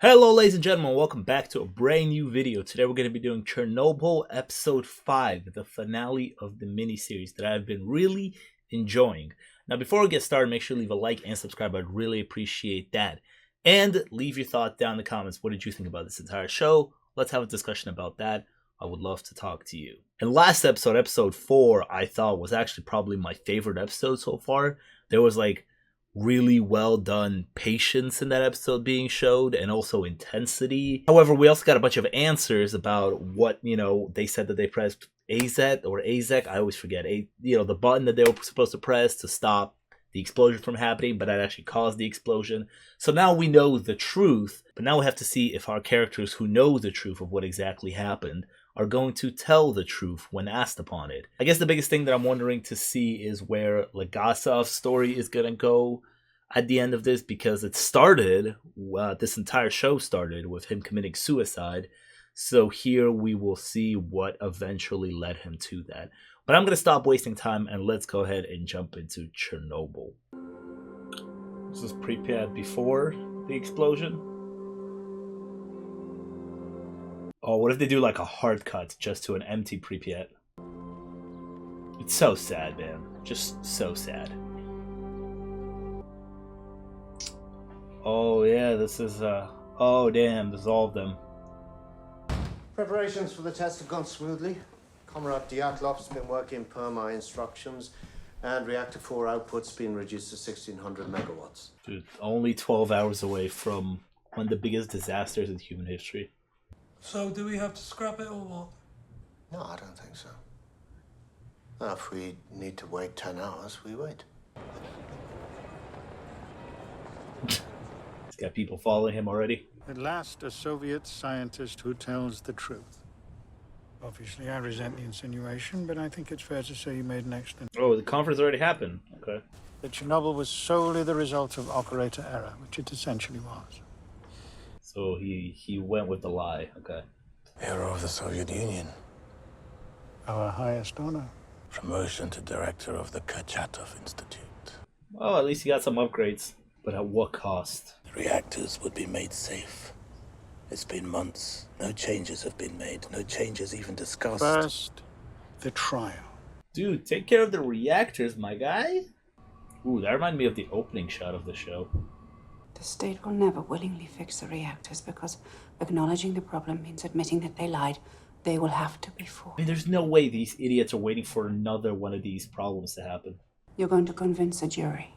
Hello ladies and gentlemen, welcome back to a brand new video. Today we're going to be doing Chernobyl episode 5, the finale of the miniseries that I've been really enjoying. Now before we get started, make sure to leave a like and subscribe. I'd really appreciate that. And leave your thought down in the comments. What did you think about this entire show? Let's have a discussion about that. I would love to talk to you. And last episode, episode 4, I thought was actually probably my favorite episode so far. There was like really well done patience in that episode being showed, and also intensity. However, we also got a bunch of answers about what, they said that they pressed AZ or AZEC. I always forget. The button that they were supposed to press to stop the explosion from happening, but that actually caused the explosion. So now we know the truth, but now we have to see if our characters who know the truth of what exactly happened are going to tell the truth when asked upon it. I guess the biggest thing that I'm wondering to see is where Legasov's story is going to go at the end of this, because it started, this entire show started with him committing suicide. So here we will see what eventually led him to that. But I'm going to stop wasting time and let's go ahead and jump into Chernobyl. This is Pripyat before the explosion. Oh, what if they do like a hard cut just to an empty Pripyat? It's so sad, man. Just so sad. Oh yeah, this is oh damn, there's all of them. Preparations for the test have gone smoothly. Comrade Dyatlov's been working per my instructions, and Reactor 4 output's been reduced to 1600 megawatts. Dude, only 12 hours away from one of the biggest disasters in human history. So do we have to scrap it or what? No, I don't think so. Well, if we need to wait 10 hours, we wait. He's got people following him already. At last, a Soviet scientist who tells the truth. Obviously, I resent the insinuation, but I think it's fair to say you made an excellent... Oh, the conference already happened. Okay. That Chernobyl was solely the result of operator error, which it essentially was. So he went with the lie. Okay. Hero of the Soviet Union. Our highest honor. Promotion to director of the Kurchatov Institute. Well, at least he got some upgrades. But at what cost? The reactors would be made safe. It's been months. No changes have been made. No changes even discussed. First, the trial. Dude, take care of the reactors, my guy. Ooh, that reminded me of the opening shot of the show. The state will never willingly fix the reactors because acknowledging the problem means admitting that they lied. They will have to be forced. I mean, there's no way these idiots are waiting for another one of these problems to happen. You're going to convince a jury.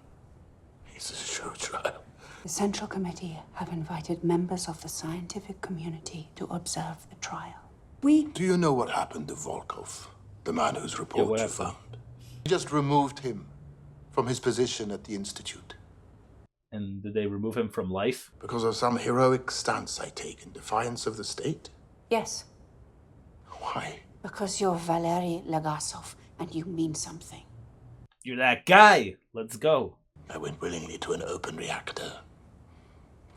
It's a show trial. The Central Committee have invited members of the scientific community to observe the trial. Do you know what happened to Volkov, the man whose report you found? We just removed him from his position at the Institute. And did they remove him from life? Because of some heroic stance I take in defiance of the state? Yes, Why? because you're Valery Legasov and you mean something. You're that guy. Let's go. I went willingly to an open reactor.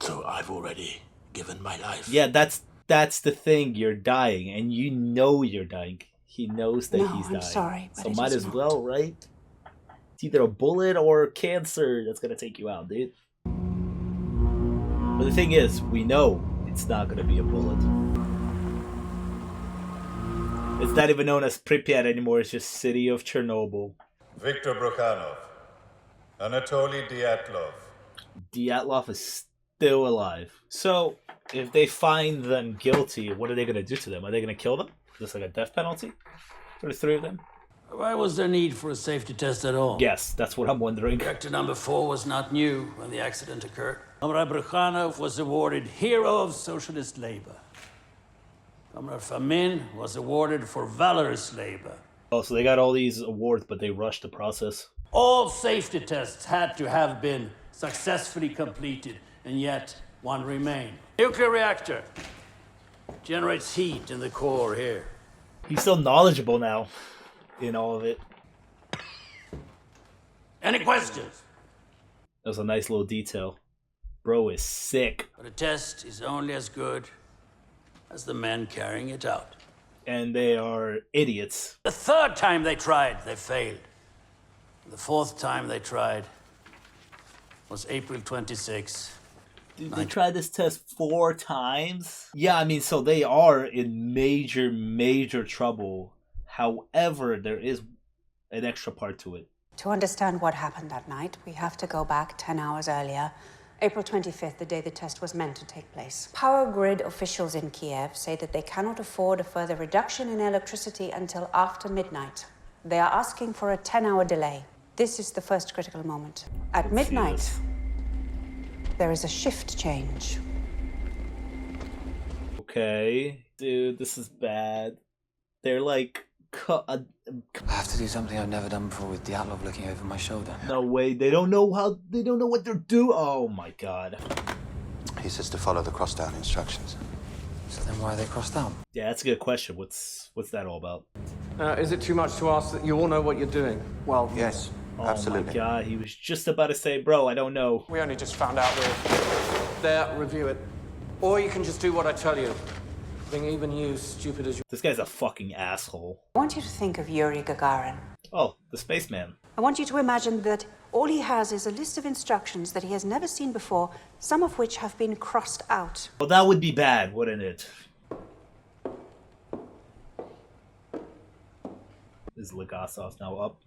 So I've already given my life. Yeah, that's the thing. You're dying, and you know you're dying. He knows that he's dying. I'm sorry, but so it might is as not. well, right? It's either a bullet or cancer that's gonna take you out, dude. But the thing is, we know it's not gonna be a bullet. It's not even known as Pripyat anymore. It's just City of Chernobyl. Viktor Brukhanov, Anatoly Dyatlov. Dyatlov is still alive. So, if they find them guilty, what are they going to do to them? Are they going to kill them? Just like a death penalty? For the 3 of them? Why was there need for a safety test at all? Yes, that's what I'm wondering. Reactor number 4 was not new when the accident occurred. Comrade Brukhanov was awarded Hero of Socialist Labor. Comrade Famin was awarded for valorous labor. Oh, so they got all these awards, but they rushed the process. All safety tests had to have been successfully completed, and yet one remained. Nuclear reactor generates heat in the core here. He's so knowledgeable now in all of it. Any questions? That was a nice little detail. Bro is sick. But a test is only as good as the men carrying it out. And they are idiots. The 3rd time they tried, they failed. The 4th time they tried was April 26, Dude, they tried this test 4 times? Yeah, I mean, so they are in major, major trouble. However, there is an extra part to it. To understand what happened that night, we have to go back 10 hours earlier. April 25th, the day the test was meant to take place. Power grid officials in Kiev say that they cannot afford a further reduction in electricity until after midnight. They are asking for a 10-hour delay. This is the first critical moment. At midnight, there is a shift change. Okay, dude, this is bad. They're like... I have to do something I've never done before with Dyatlov looking over my shoulder. No way, they don't know what they're doing. Oh my god. He says to follow the cross-down instructions. So then why are they crossed out? Yeah, that's a good question. What's that all about? Is it too much to ask that you all know what you're doing? Well, yes, absolutely. Oh my god, he was just about to say, bro, I don't know. We only just found out we're there, review it. Or you can just do what I tell you. Being even you, stupid as you... This guy's a fucking asshole. I want you to think of Yuri Gagarin. Oh, the spaceman. I want you to imagine that all he has is a list of instructions that he has never seen before, some of which have been crossed out. Well, that would be bad, wouldn't it? Is Legasov now up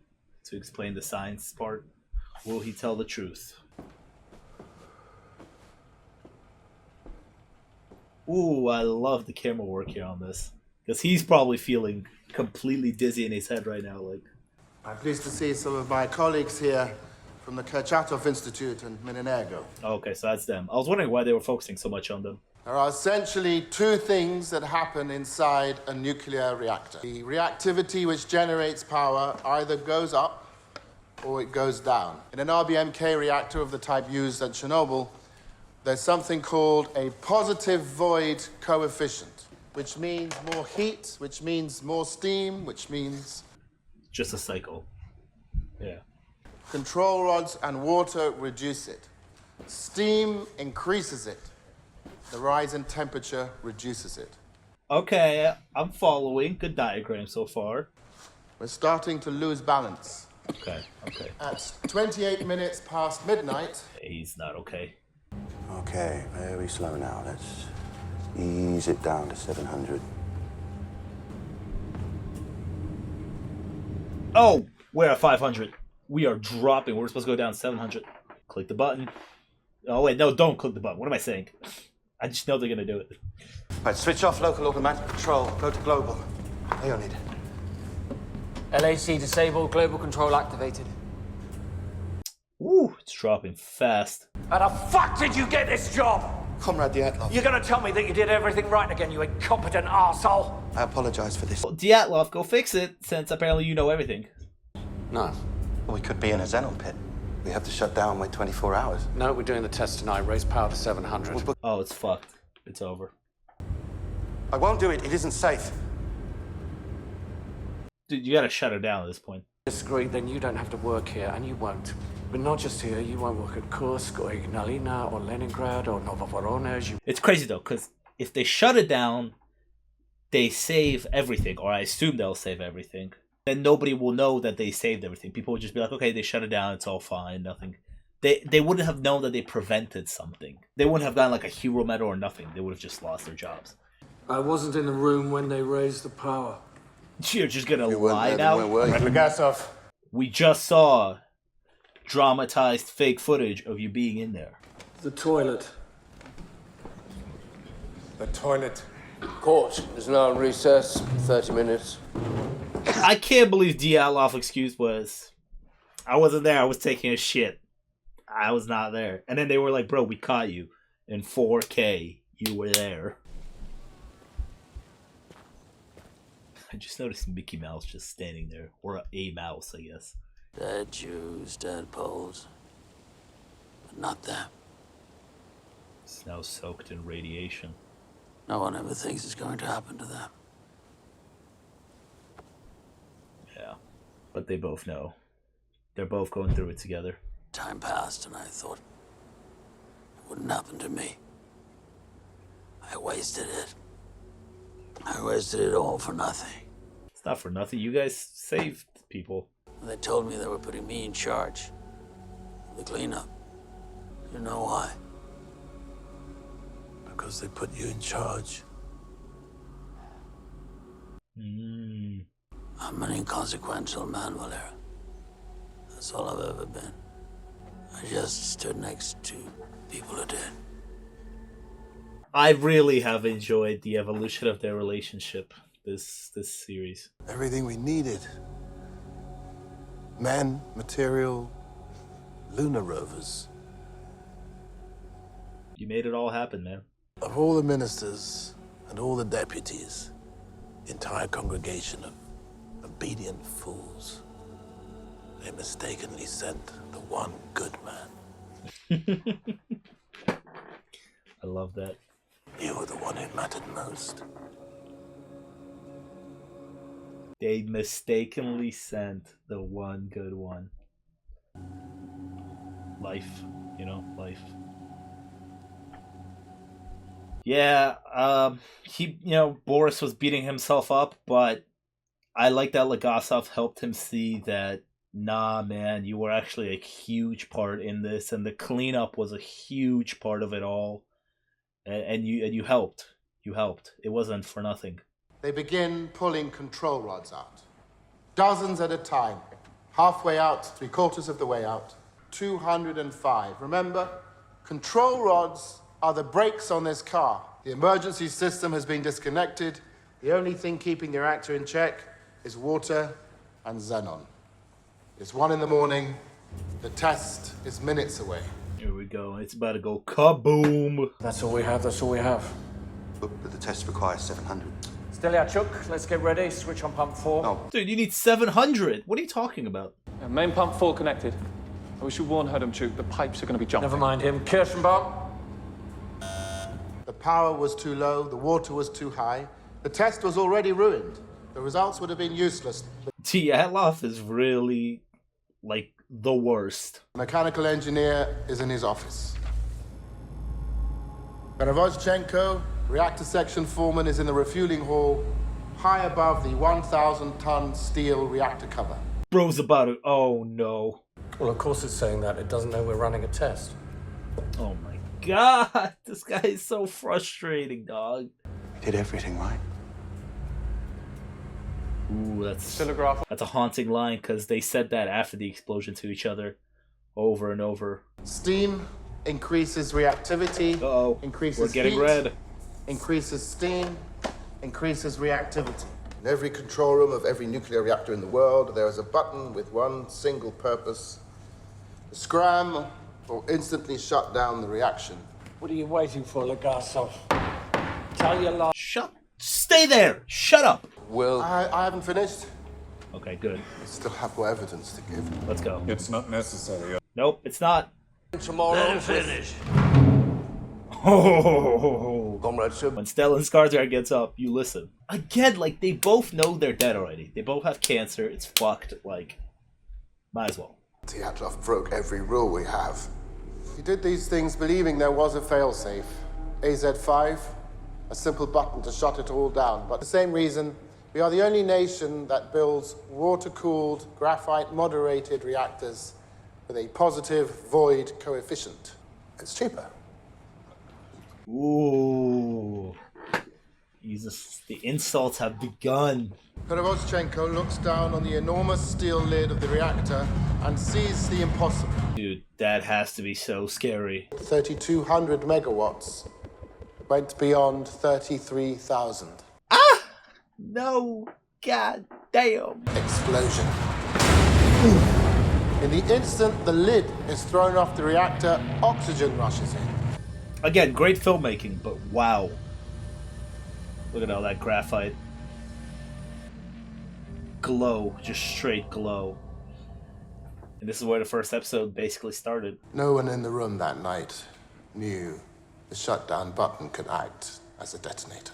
to explain the science part? Will he tell the truth? Ooh, I love the camera work here on this. Because he's probably feeling completely dizzy in his head right now. Like, I'm pleased to see some of my colleagues here from the Kurchatov Institute and Minenergo. Okay, so that's them. I was wondering why they were focusing so much on them. There are essentially 2 things that happen inside a nuclear reactor. The reactivity which generates power either goes up or it goes down. In an RBMK reactor of the type used at Chernobyl, there's something called a positive void coefficient, which means more heat, which means more steam, which means... Just a cycle. Yeah. Control rods and water reduce it. Steam increases it. The rise in temperature reduces it. Okay, I'm following. Good diagram so far. We're starting to lose balance. Okay. At 28 minutes past midnight... He's not okay. Okay, very slow now. Let's ease it down to 700. Oh, we're at 500. We are dropping. We're supposed to go down 700. Click the button. Oh, wait, no, don't click the button. What am I saying? I just know they're going to do it. Right, switch off local automatic control. Go to global. Leonid. LAC disabled, global control activated. Ooh, it's dropping fast. How the fuck did you get this job? Comrade Dyatlov. You're gonna tell me that you did everything right again, you incompetent arsehole? I apologize for this. Well, Dyatlov, go fix it, since apparently you know everything. No. Well, we could be in a Xenon pit. We have to shut down, wait 24 hours. No, we're doing the test tonight. Raise power to 700. Oh, it's fucked. It's over. I won't do it. It isn't safe. Dude, you gotta shut her down at this point. Disagree, then you don't have to work here, and you won't. But not just here, you won't work at Kursk or Ignalina or Leningrad or Novovoronezh. It's crazy though, because if they shut it down, they save everything, or I assume they'll save everything. Then nobody will know that they saved everything. People would just be like, okay, they shut it down, it's all fine, nothing. They wouldn't have known that they prevented something. They wouldn't have gotten like a hero medal or nothing. They would have just lost their jobs. I wasn't in the room when they raised the power. You're just gonna lie now? Legasov. We just saw dramatized fake footage of you being in there. The toilet. The toilet. Court is now in recess, 30 minutes. I can't believe Dyatlov excuse was, I wasn't there, I was taking a shit. I was not there. And then they were like, bro, we caught you in 4K. You were there. I just noticed Mickey Mouse just standing there. Or a mouse, I guess. Dead Jews, dead Poles. But not them. It's now soaked in radiation. No one ever thinks it's going to happen to them. Yeah. But they both know. They're both going through it together. Time passed and I thought it wouldn't happen to me. I wasted it. I wasted it all for nothing. It's not for nothing. You guys saved people. They told me they were putting me in charge of the cleanup. You know why? Because they put you in charge. I'm an inconsequential man, Valera. That's all I've ever been. I just stood next to people who did. I really have enjoyed the evolution of their relationship this series. Everything we needed. Men, material, lunar rovers. You made it all happen, man. Of all the ministers and all the deputies, the entire congregation of obedient fools, they mistakenly sent the one good man. I love that. You were the one who mattered most. They mistakenly sent the one good one. Life, you know, life. Yeah, Boris was beating himself up, but I like that Legasov helped him see that, nah, man, you were actually a huge part in this, and the cleanup was a huge part of it all, and you helped. You helped. It wasn't for nothing. They begin pulling control rods out. Dozens at a time. Halfway out, 3/4 of the way out. 205. Remember, control rods are the brakes on this car. The emergency system has been disconnected. The only thing keeping the reactor in check is water and xenon. It's 1 in the morning. The test is minutes away. Here we go. It's about to go kaboom. That's all we have, that's all we have. But the test requires 700. Steliachuk, let's get ready. Switch on pump 4. No. Dude, you need 700. What are you talking about? Main pump 4 connected. We should warn Herdomchuk, the pipes are going to be jumping. Never mind him. Kirschenbaum. The power was too low, the water was too high. The test was already ruined. The results would have been useless. Dyatlov is really, like, the worst. The mechanical engineer is in his office. Garavozchenko, reactor section foreman, is in the refueling hall, high above the 1,000-ton steel reactor cover. Bro's about to... Oh, no. Well, of course it's saying that. It doesn't know we're running a test. Oh, my God. This guy is so frustrating, dog. We did everything right. Ooh, that's a haunting line, because they said that after the explosion to each other over and over. Steam increases reactivity. Uh-oh. Increases We're getting heat, red. Increases steam. Increases reactivity. In every control room of every nuclear reactor in the world, there is a button with one single purpose. To scram or instantly shut down the reaction. What are you waiting for, Legasov? Tell your lie. Stay there! Shut up! Will... I haven't finished. Okay, good. We still have more evidence to give. Let's go. It's not necessary. Nope, it's not. Tomorrow... Let him finish. Oh, Comrade Sib... when Stellan Skarsgård gets up, you listen. Again, like, they both know they're dead already. They both have cancer. It's fucked. Like, might as well. Dyatlov broke every rule we have. He did these things believing there was a failsafe. AZ-5, a simple button to shut it all down. But for the same reason, we are the only nation that builds water-cooled, graphite-moderated reactors with a positive void coefficient. It's cheaper. Ooh. Jesus, the insults have begun. Perevoschenko looks down on the enormous steel lid of the reactor and sees the impossible. Dude, that has to be so scary. 3,200 megawatts went beyond 33,000. Ah! No. God damn. Explosion. In the instant the lid is thrown off the reactor, oxygen rushes in. Again, great filmmaking, but wow. Look at all that graphite. Glow, just straight glow. And this is where the first episode basically started. No one in the room that night knew the shutdown button could act as a detonator.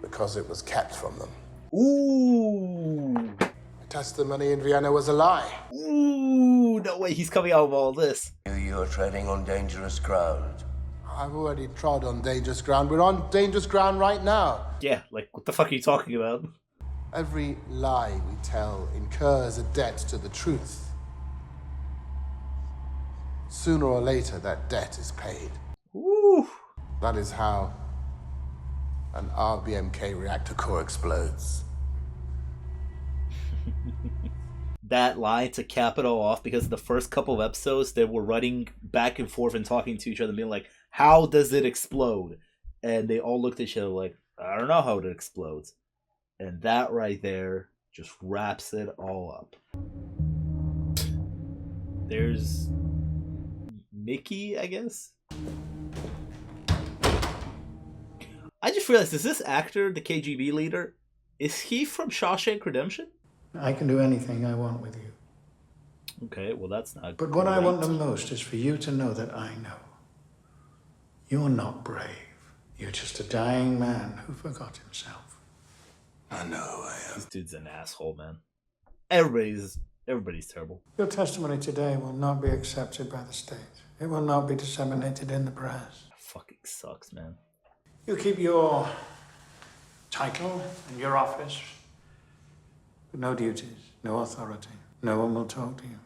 Because it was kept from them. Ooh. The testimony in Vienna was a lie. Ooh, no way he's coming out of all this. You're treading on dangerous ground. I've already trod on dangerous ground. We're on dangerous ground right now. Yeah, like, what the fuck are you talking about? Every lie we tell incurs a debt to the truth. Sooner or later, that debt is paid. Ooh. Whew. That is how an RBMK reactor core explodes. That line to cap it all off, because the first couple of episodes they were running back and forth and talking to each other, being like, how does it explode? And they all looked at each other like, I don't know how it explodes. And that right there just wraps it all up. There's Mickey, I guess. I just realized, is this actor, the KGB leader, is he from Shawshank Redemption? I can do anything I want with you. Okay, well that's not But what I want the most is for you to know that I know. You're not brave. You're just a dying man who forgot himself. I know I am. This dude's an asshole, man. Everybody's terrible. Your testimony today will not be accepted by the state. It will not be disseminated in the press. That fucking sucks, man. You keep your title and your office, but no duties, no authority. No one will talk to you.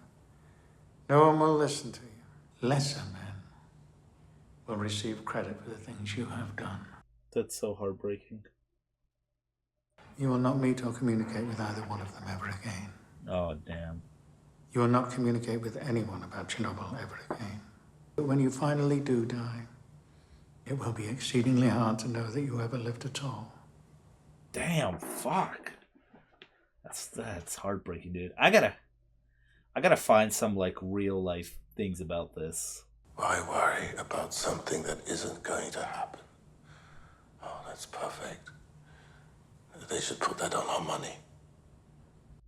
No one will listen to you. Lesser men will receive credit for the things you have done. That's so heartbreaking. You will not meet or communicate with either one of them ever again. Oh, damn. You will not communicate with anyone about Chernobyl ever again. But when you finally do die, it will be exceedingly hard to know that you ever lived at all. Damn, fuck. That's heartbreaking, dude. I gotta find some like real life things about this. Why worry about something that isn't going to happen? Oh, that's perfect. They should put that on our money.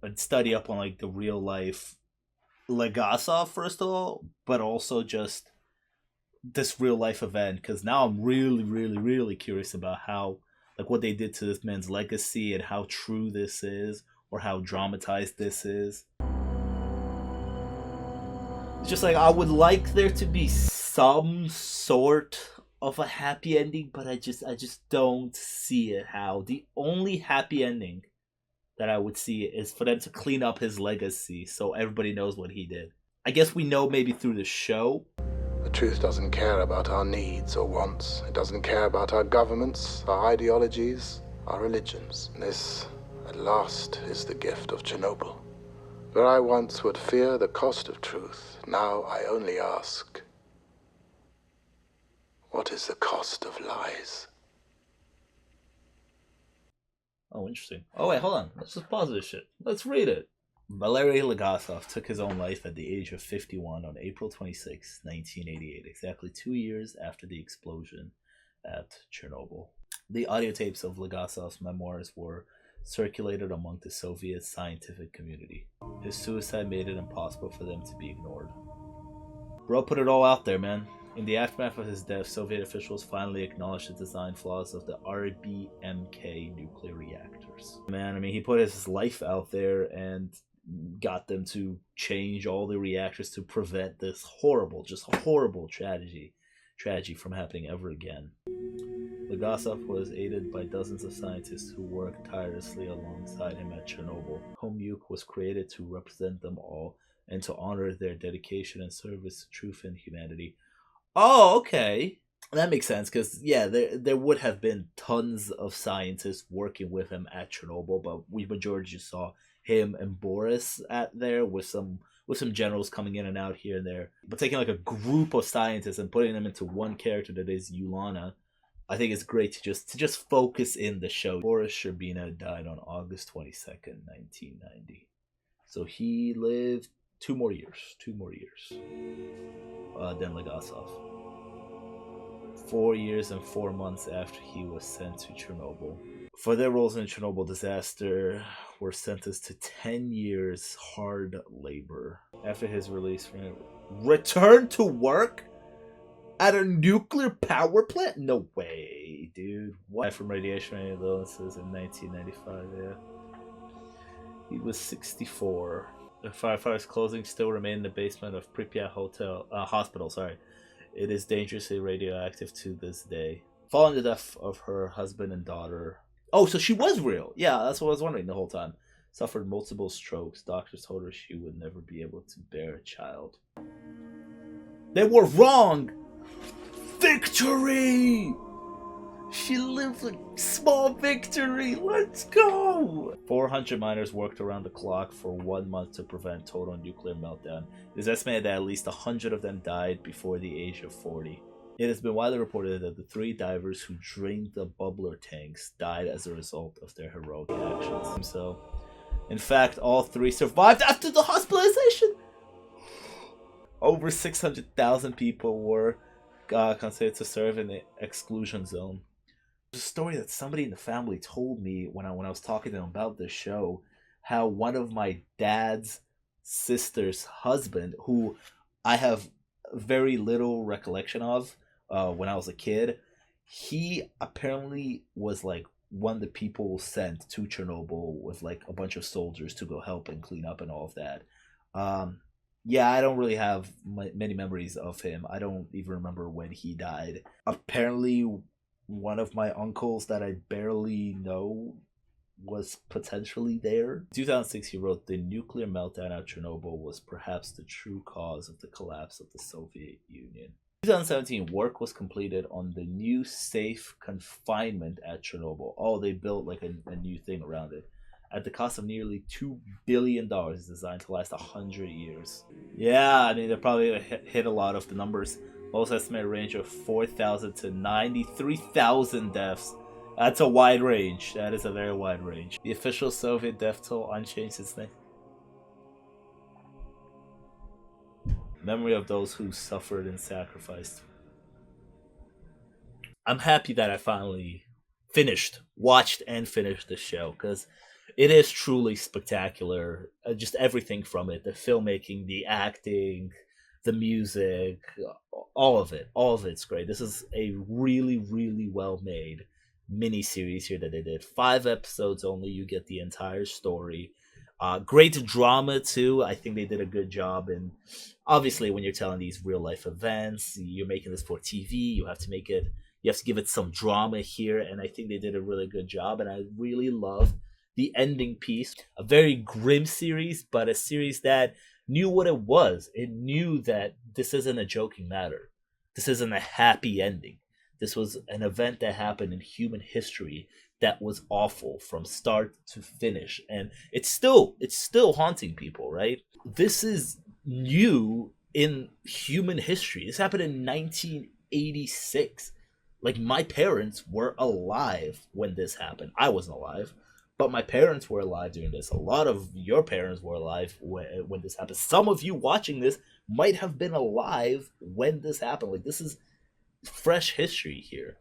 I'd study up on like the real life Legasov first of all, but also just this real life event, because now I'm really curious about how, like, what they did to this man's legacy and how true this is, or how dramatized this is. It's just like, I would like there to be some sort of a happy ending, but I just don't see it. How the only happy ending that I would see is for them to clean up his legacy so everybody knows what he did. I guess we know maybe through the show. The truth doesn't care about our needs or wants. It doesn't care about our governments, our ideologies, our religions. This, at last, is the gift of Chernobyl. Where I once would fear the cost of truth, now I only ask, what is the cost of lies? Oh, interesting. Oh, wait, hold on. Let's just pause this shit. Let's read it. Valery Legasov took his own life at the age of 51 on April 26, 1988, exactly 2 years after the explosion at Chernobyl. The audio tapes of Legasov's memoirs were circulated among the Soviet scientific community. His suicide made it impossible for them to be ignored. Bro put it all out there, man. In the aftermath of his death, Soviet officials finally acknowledged the design flaws of the RBMK nuclear reactors. Man, I mean, he put his life out there and got them to change all the reactors to prevent this horrible tragedy from happening ever again. Legasov was aided by dozens of scientists who worked tirelessly alongside him at Chernobyl. Pamyat was created to represent them all and to honor their dedication and service to truth and humanity. Oh, okay. That makes sense, because, yeah, there would have been tons of scientists working with him at Chernobyl, but we majority just saw him and Boris at there with some generals coming in and out here and there. But taking like a group of scientists and putting them into one character that is Yulana, I think it's great to just focus in the show. Boris Sherbina died on August 22nd, 1990. So he lived 2 more years than Legasov. 4 years and 4 months after he was sent to Chernobyl. For their roles in the Chernobyl disaster, were sentenced to 10 years hard labor. After his release from it, returned to work at a nuclear power plant? No way, dude. What? From radiation illnesses in 1995, yeah. He was 64. The firefighter's clothing still remain in the basement of Pripyat hospital. It is dangerously radioactive to this day. Following the death of her husband and daughter. Oh, so she was real. Yeah, that's what I was wondering the whole time. Suffered multiple strokes. Doctors told her she would never be able to bear a child. They were wrong! Victory! She lived a small victory. Let's go! 400 miners worked around the clock for 1 month to prevent total nuclear meltdown. It is estimated that at least 100 of them died before the age of 40. It has been widely reported that the 3 divers who drained the bubbler tanks died as a result of their heroic actions. So, in fact, all 3 survived after the hospitalization. Over 600,000 people were considered to serve in the exclusion zone. There's a story that somebody in the family told me when I was talking to them about this show, how one of my dad's sister's husband, who I have very little recollection of when I was a kid, he apparently was like one of the people sent to Chernobyl with like a bunch of soldiers to go help and clean up and all of that. Yeah, I don't really have many memories of him. I don't even remember when he died. Apparently, one of my uncles that I barely know was potentially there. In 2006, he wrote, "The nuclear meltdown at Chernobyl was perhaps the true cause of the collapse of the Soviet Union." In 2017, work was completed on the new safe confinement at Chernobyl. Oh, they built like a new thing around it. At the cost of nearly $2 billion, it's designed to last 100 years. Yeah, I mean, they probably hit a lot of the numbers. Most estimate range of 4,000 to 93,000 deaths. That's a wide range. That is a very wide range. The official Soviet death toll unchanged since then. Memory of those who suffered and sacrificed. I'm happy that I finally watched and finished the show, because it is truly spectacular. Just everything from it, the filmmaking, the acting, the music, all of it's great. This is a really, really well made mini series here that they did. 5 episodes only, you get the entire story. Great drama too. I think they did a good job. And obviously, when you're telling these real life events, you're making this for TV. You have to give it some drama here, and I think they did a really good job. And I really love the ending piece. A very grim series, but a series that knew what it was. It knew that this isn't a joking matter. This isn't a happy ending. This was an event that happened in human history that was awful from start to finish, and it's still haunting people, right? This is new in human history. This happened in 1986. Like, my parents were alive when this happened. I wasn't alive, but my parents were alive during this. A lot of your parents were alive when this happened. Some of you watching this might have been alive when this happened. Like, this is fresh history here.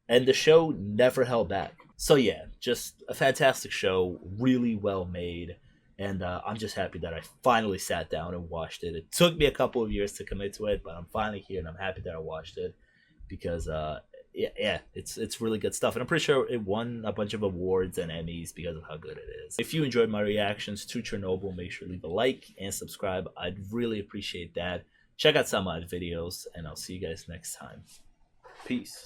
And the show never held back. So yeah, just a fantastic show, really well made. And I'm just happy that I finally sat down and watched it. It took me a couple of years to commit to it, but I'm finally here and I'm happy that I watched it, because it's really good stuff. And I'm pretty sure it won a bunch of awards and Emmys because of how good it is. If you enjoyed my reactions to Chernobyl, make sure to leave a like and subscribe. I'd really appreciate that. Check out some of my videos, and I'll see you guys next time. Peace.